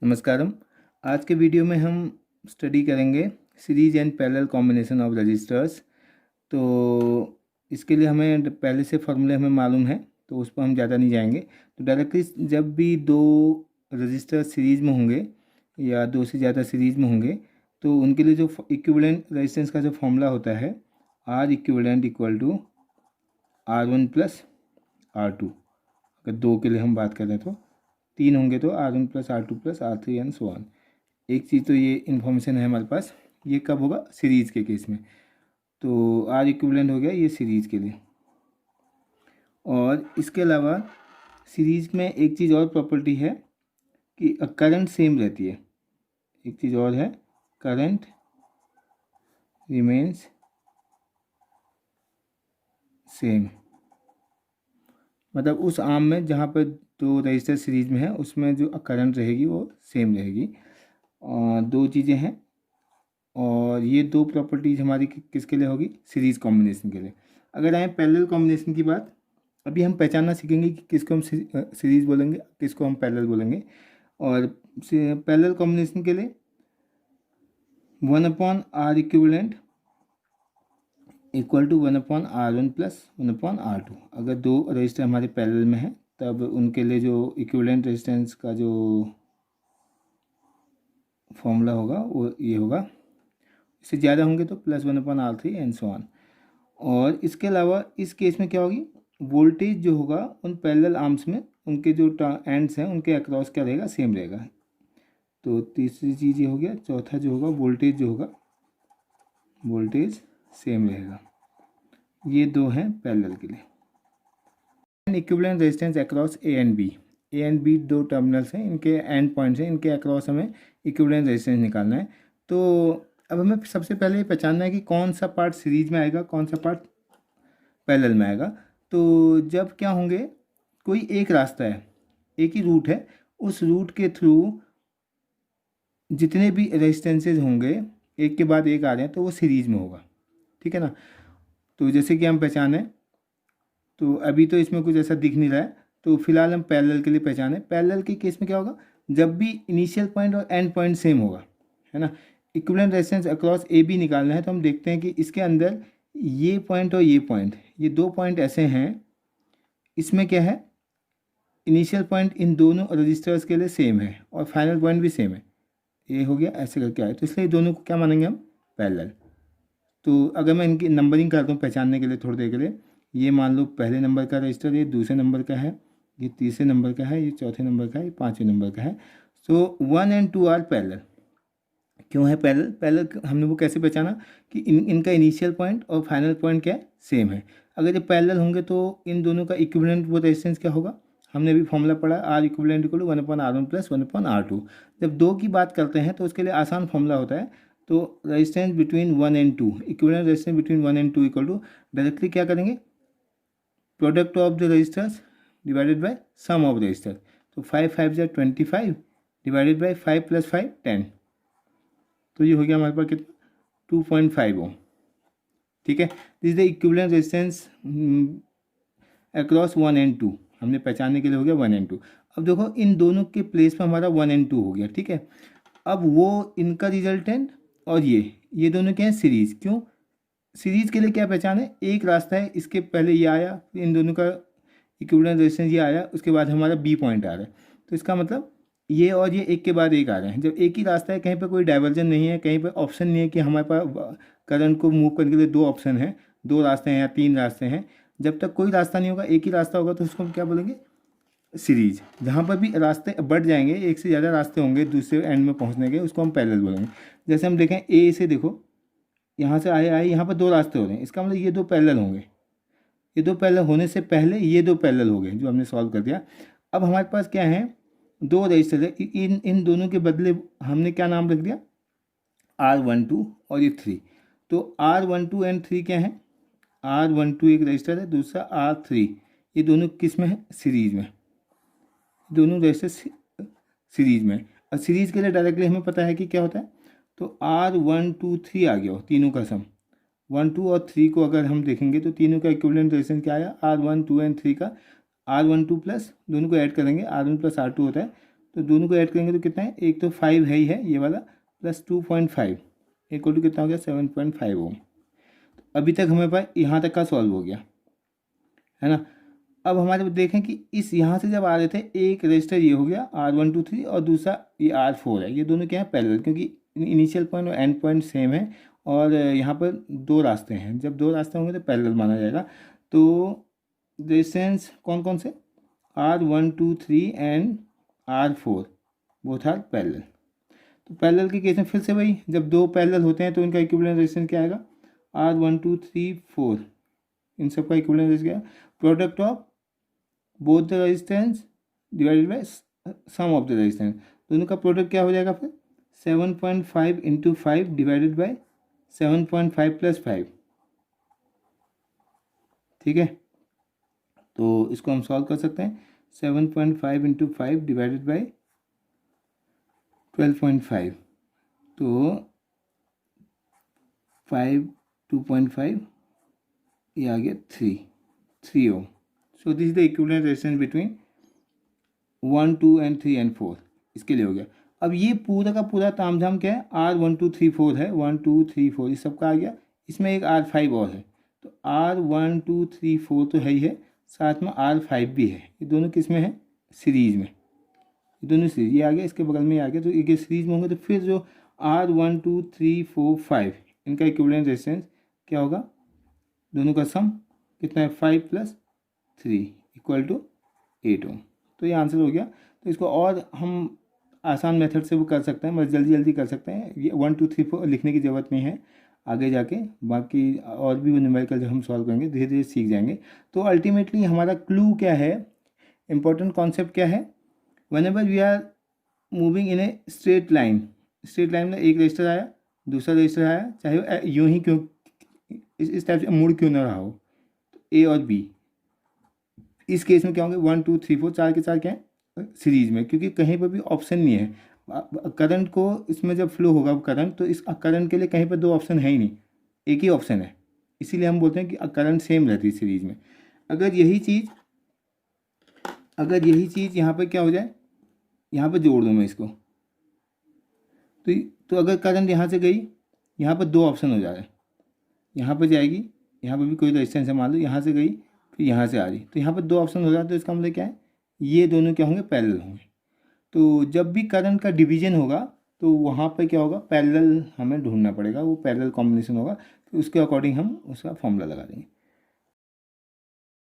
नमस्कारम। आज के वीडियो में हम स्टडी करेंगे series and parallel combination of resistors. तो इसके लिए हमें पहले से फॉर्मूले हमें मालूम है, तो उस पर हम ज़्यादा नहीं जाएंगे। तो डायरेक्टली जब भी दो रजिस्टर सीरीज में होंगे या दो से ज़्यादा सीरीज में होंगे तो उनके लिए जो इक्विवेलेंट रेजिस्टेंस का जो फॉर्मूला होता है R equivalent equal to R1 plus R2। अगर दो के लिए हम बात करें तो तीन होंगे तो R1 plus R2 plus R3 and so on. एक चीज़ तो ये इन्फॉर्मेशन है हमारे पास। ये कब होगा? सीरीज़ के केस में। तो आर इक्विवेलेंट हो गया ये सीरीज़ के लिए। और इसके अलावा सीरीज़ में एक चीज़ और प्रॉपर्टी है कि करंट सेम रहती है। एक चीज़ और है, करंट रिमेन्स सेम। मतलब उस आर्म में जहाँ पर दो रजिस्टर सीरीज में है उसमें जो करंट रहेगी वो सेम रहेगी। दो चीज़ें हैं और ये दो प्रॉपर्टीज हमारी किसके लिए होगी? सीरीज़ कॉम्बिनेशन के लिए। अगर आए पैरेलल कॉम्बिनेशन की बात, अभी हम पहचानना सीखेंगे कि किसको हम सीरीज़ बोलेंगे, किसको हम पैरेलल बोलेंगे। और पैरेलल कॉम्बिनेशन के लिए 1/R equivalent equal to 1/R1 plus 1/R2। अगर दो रजिस्टर हमारे पैरेलल में है तब उनके लिए जो इक्विवेलेंट रेजिस्टेंस का जो फॉर्मूला होगा वो ये होगा। इससे ज़्यादा होंगे तो plus 1/R3 and so on. और इसके अलावा इस केस में क्या होगी? वोल्टेज जो होगा उन पैरेलल आर्म्स में उनके जो एंड्स हैं उनके अक्रॉस क्या रहेगा? सेम रहेगा। तो तीसरी चीज़ ये हो गया। चौथा जो होगा वोल्टेज जो होगा वोल्टेज सेम रहेगा। ये दो हैं पैरेलल के लिए। And equivalent resistance across A and B दो टर्मिनल्स हैं, इनके एंड पॉइंट्स हैं, इनके अक्रॉस हमें इक्विवेलेंट रेजिस्टेंस निकालना है। तो अब हमें सबसे पहले ये पहचानना है कि कौन सा पार्ट सीरीज में आएगा, कौन सा पार्ट पैरेलल में आएगा। तो जब क्या होंगे, कोई एक रास्ता है, एक ही रूट है, उस रूट के थ्रू जितने भी रेजिस्टेंसेज होंगे एक के बाद एक आ रहे हैं तो वो सीरीज में होगा। ठीक है ना? तो जैसे कि हम पहचाने, तो अभी तो इसमें कुछ ऐसा दिख नहीं रहा है, तो फिलहाल हम पैरेलल के लिए पहचाने। पैरेलल के केस में क्या होगा? जब भी इनिशियल पॉइंट और एंड पॉइंट सेम होगा, है ना। Equivalent resistance across A B निकालना है तो हम देखते हैं कि इसके अंदर ये पॉइंट और ये पॉइंट, ये दो पॉइंट ऐसे हैं, इसमें क्या है? इनिशियल पॉइंट इन दोनों रजिस्टर्स के लिए सेम है और फाइनल पॉइंट भी सेम है। ये हो गया, ऐसे करके आए, तो इसलिए दोनों को क्या मानेंगे हम? पैरेलल। तो अगर मैं इनकी नंबरिंग करता हूँ पहचानने के लिए थोड़ी देर के लिए, ये मान लो पहले नंबर का रजिस्टर, ये दूसरे नंबर का है, ये तीसरे नंबर का है, ये चौथे नंबर का है, ये पाँचवें नंबर का है। सो 1 and 2 आर पैरेलल। क्यों है पैरेलल? पैरेलल हमने वो कैसे पहचाना कि इनका इनिशियल पॉइंट और फाइनल पॉइंट क्या है? सेम है। अगर ये पैरेलल होंगे तो इन दोनों का इक्विवेलेंट वो रेजिस्टेंस क्या होगा? हमने अभी फॉर्मूला पढ़ा, R equivalent equal to 1/R1 plus 1/R2। जब दो की बात करते हैं तो उसके लिए आसान फॉर्मूला होता है। तो resistance between 1 and 2, equivalent resistance between 1 and 2 equal to, directly क्या करेंगे? Product of the resistors divided by sum of resistor. तो 5 5 जा 25 डिवाइडेड बाय 5 + 5 10। तो ये हो गया हमारे पास कितना? 2.5 ओम। ठीक है, this is the equivalent resistance across 1 and 2। हमने पहचानने के लिए हो गया 1 and 2। अब देखो इन दोनों के प्लेस पर हमारा 1 and 2 हो गया। ठीक है, अब वो इनका रिजल्टेंट और ये दोनों क्या है? सीरीज। क्यों सीरीज के लिए क्या पहचान है? एक रास्ता है, इसके पहले ये आया, इन दोनों का इक्विवेलेंट रेजिस्टेंस ये आया, उसके बाद हमारा बी पॉइंट आ रहा है। तो इसका मतलब ये और ये एक के बाद एक आ रहे हैं। जब एक ही रास्ता है, कहीं पर कोई डाइवर्जन नहीं है, कहीं पर ऑप्शन नहीं है कि हमारे पास करंट को मूव करने के लिए दो ऑप्शन है, दो रास्ते हैं या तीन रास्ते हैं। जब तक कोई रास्ता नहीं होगा, एक ही रास्ता होगा, तो उसको हम क्या बोलेंगे? सीरीज। जहाँ पर भी रास्ते बढ़ जाएंगे, एक से ज़्यादा रास्ते होंगे दूसरे एंड में पहुँचने के, उसको हम पैरेलल बोलेंगे। जैसे हम देखें ए से, देखो यहाँ से आए यहाँ पर दो रास्ते हो रहे हैं, इसका मतलब ये दो पैरेलल होंगे। ये दो पैरेलल होने से पहले ये दो पैरेलल हो गए जो हमने सॉल्व कर दिया। अब हमारे पास क्या है? दो रजिस्टर है, इन दोनों के बदले हमने क्या नाम रख दिया? R12 और ये 3। तो R12 एंड 3 क्या है? R12 एक रजिस्टर है, दूसरा R3। ये दोनों किस में है? सीरीज में। दोनों रजिस्टर सीरीज में। और सीरीज के लिए डायरेक्टली हमें पता है कि क्या होता है। तो R1 2 3 आ गया हो, तीनों का सम 1 2 और 3 को अगर हम देखेंगे तो तीनों का इक्विवेलेंट रेजिस्टेंस क्या आया? R1 2 एंड 3 का R12 प्लस, दोनों को ऐड करेंगे, R1 प्लस R2 होता है। तो दोनों को ऐड करेंगे तो कितना है, एक तो 5 है ही है ये वाला, प्लस 2.5 इक्वल टू कितना हो गया 7.5 ओम। अभी तक हमें पास यहाँ तक का सॉल्व हो गया है ना। अब हमारे देखें कि इस यहाँ से जब आ रहे थे एक रजिस्टर ये हो गया R123 और दूसरा ये R4 है, ये दोनों क्या है पैरेलल, क्योंकि इनिशियल पॉइंट और एंड पॉइंट सेम है और यहाँ पर दो रास्ते हैं, जब दो रास्ते होंगे तो पैरेलल माना जाएगा। तो रेजिस्टेंस कौन कौन से, R123 and R4 both are parallel. तो पैरेलल के केस में फिर से वही, जब दो पैरेलल होते हैं तो इनका इक्विवेलेंट रेजिस्टेंस क्या आएगा, R1234, इन सबका इक्विवेलेंट रेजिस्टेंस क्या है, product of both the resistance divided by sum of the resistance, दोनों का प्रोडक्ट क्या हो जाएगा फिर 7.5 इंटू 5 डिवाइडेड बाय 7.5 प्लस 5। ठीक है, तो इसको हम सॉल्व कर सकते हैं, 7.5 इंटू 5 डिवाइडेड बाई 12.5, तो 5 2.5 ये आ गया 3 ohm. So this is the equivalent resistance between 1 2 and 3 and 4, इसके लिए हो गया। अब ये पूरा का पूरा तामझाम क्या है, R1234 है, 1 2 3 4 इस सब का आ गया, इसमें एक R5 और है, तो R1234 तो है ही है, साथ में R5 भी है, ये दोनों किस में है, सीरीज में, ये दोनों सीरीज, ये आ गया इसके बगल में ये आ गया, तो ये सीरीज में होंगे, तो फिर जो R1 2 3 4 5 इनका इक्विवेलेंट रेजिस्टेंस क्या होगा, दोनों का सम कितना है 5 + 3 इक्वल टू 8 ओम। तो ये आंसर हो गया। तो इसको और हम आसान मेथड से वो कर सकते हैं, मतलब जल्दी जल्दी कर सकते हैं, ये 1 2 3 4 लिखने की ज़रूरत नहीं है आगे जाके, बाकी और भी वो न्यूमेरिकल जब हम सॉल्व करेंगे धीरे धीरे सीख जाएंगे। तो अल्टीमेटली हमारा क्लू क्या है, इंपॉर्टेंट कॉन्सेप्ट क्या है, whenever we are moving in a straight line में एक रजिस्टर आया दूसरा रजिस्टर आया, चाहे वो यूँ ही क्यों इस टाइप से मुड़ क्यों ना रहा हो, तो ए और बी, इस केस में क्या होंगे 1 2 3 4 चार के चार क्या है सीरीज में, क्योंकि कहीं पर भी ऑप्शन नहीं है करंट को, इसमें जब फ्लो होगा करंट, तो इस करंट के लिए कहीं पर दो ऑप्शन है ही नहीं, एक ही ऑप्शन है, इसीलिए हम बोलते हैं कि करंट सेम रहती है सीरीज में। अगर यही चीज़ यहाँ पर क्या हो जाए, यहाँ पर जोड़ दूँ मैं इसको, तो अगर करंट यहाँ से गई, यहाँ पर दो ऑप्शन हो जा रहे हैं, यहाँ पर जाएगी, यहाँ पर भी कोई रेजिस्टेंस है मान लो, यहाँ से गई फिर यहाँ से आ रही, तो यहाँ पर दो ऑप्शन हो जाते, तो इसका मतलब क्या है, ये दोनों क्या होंगे पैरेलल होंगे। तो जब भी करंट का डिवीजन होगा तो वहाँ पर क्या होगा, पैरेलल हमें ढूंढना पड़ेगा, वो पैरेलल कॉम्बिनेशन होगा, तो उसके अकॉर्डिंग हम उसका फॉर्मूला लगा देंगे।